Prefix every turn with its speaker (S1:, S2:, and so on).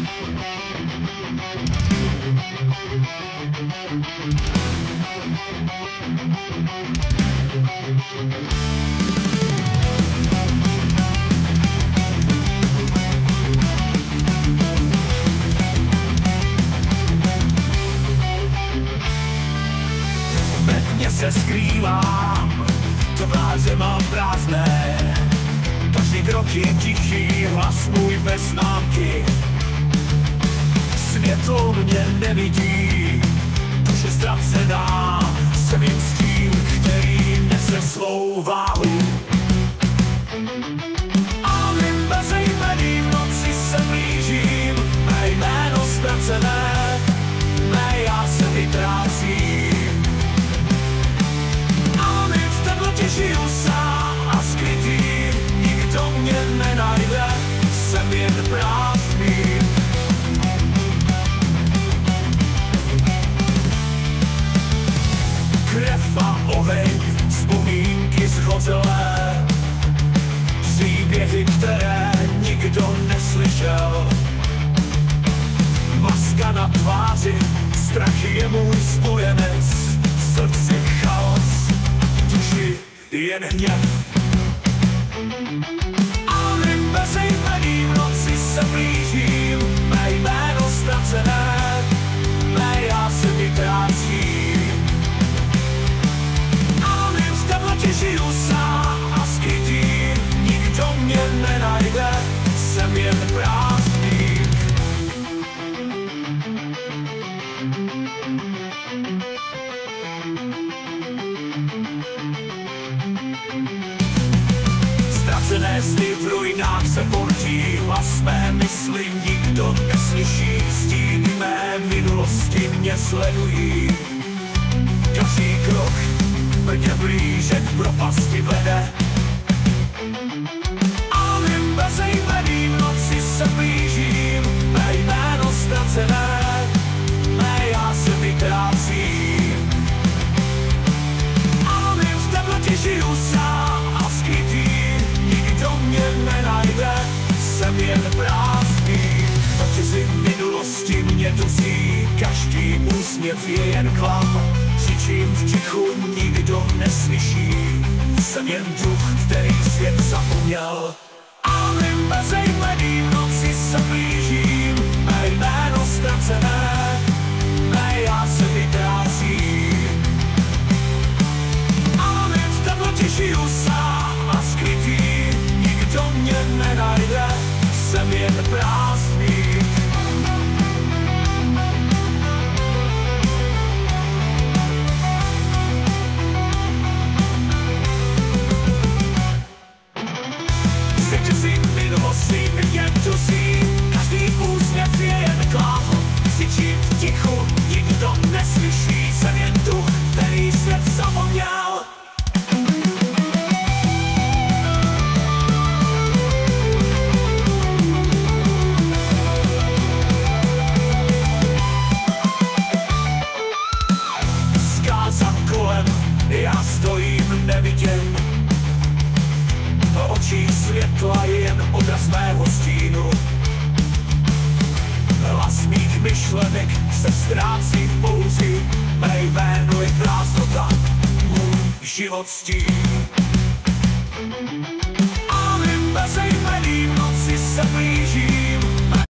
S1: Ve tmě se skrývám, tváře mám prázdné, každý krok je tichý, hlas můj bez známky. Světlo mě nevidí, duše ztracená, jsem jen s tím, který nese svou váhu. A mým bezejmeným noci se blížím, mé jméno ztracené, mé já se vytrácím. A my v temnotě žiju sám a skrytý, nikdo mě nenajde, jsem jen prázdný. Krev a oheň, vzpomínky zhozelé, příběhy, které nikdo neslyšel. Maska na tváři, strach je můj spojenec, v srdci chaos, v duši jen hněv. A mým bezejmeným noci se blížím, mé jméno ztracené, mé já se vytrácím. A mým v temnotě žiju sám a skrytý, nikdo mě nenajde, jsem jen prázdný. Ztracené sny v ruinách se portí, hlas mé mysli nikdo neslyší, stíny mé minulosti mě sledují. Každý krok mě blíže k propasti vede. A mým bezejmeným noci se blížím, mé jméno ztracené, mé já se vytrácím. A mým v temnotě žiju sám a skrytý, nikdo mě nenajde, jsem jen prázdný. Řezy minulosti mě dusí, každý úsměv je jen klam. Křičím v tichu, nikdo neslyší, jsem jen duch, který svět zapomněl. A mým bezejmeným noci se blížím, mé jméno ztracené, mé já se vytrácím. A mým v temnotě žiju sám a skrytý, nikdo mě nenajde, jsem jen prázdný. Řetězy minulosti mě dusí, každý úsměv je jen klam. Křičím v tichu, nikdo neslyší, jsem jen duch, který svět zapomněl. Zkázat kolem, já stojím neviděn. Do očí světla je jen odraz mého stínu. Hlas mých myšlenek se ztrácí v bouři, mé jméno je prázdnota, můj život stín.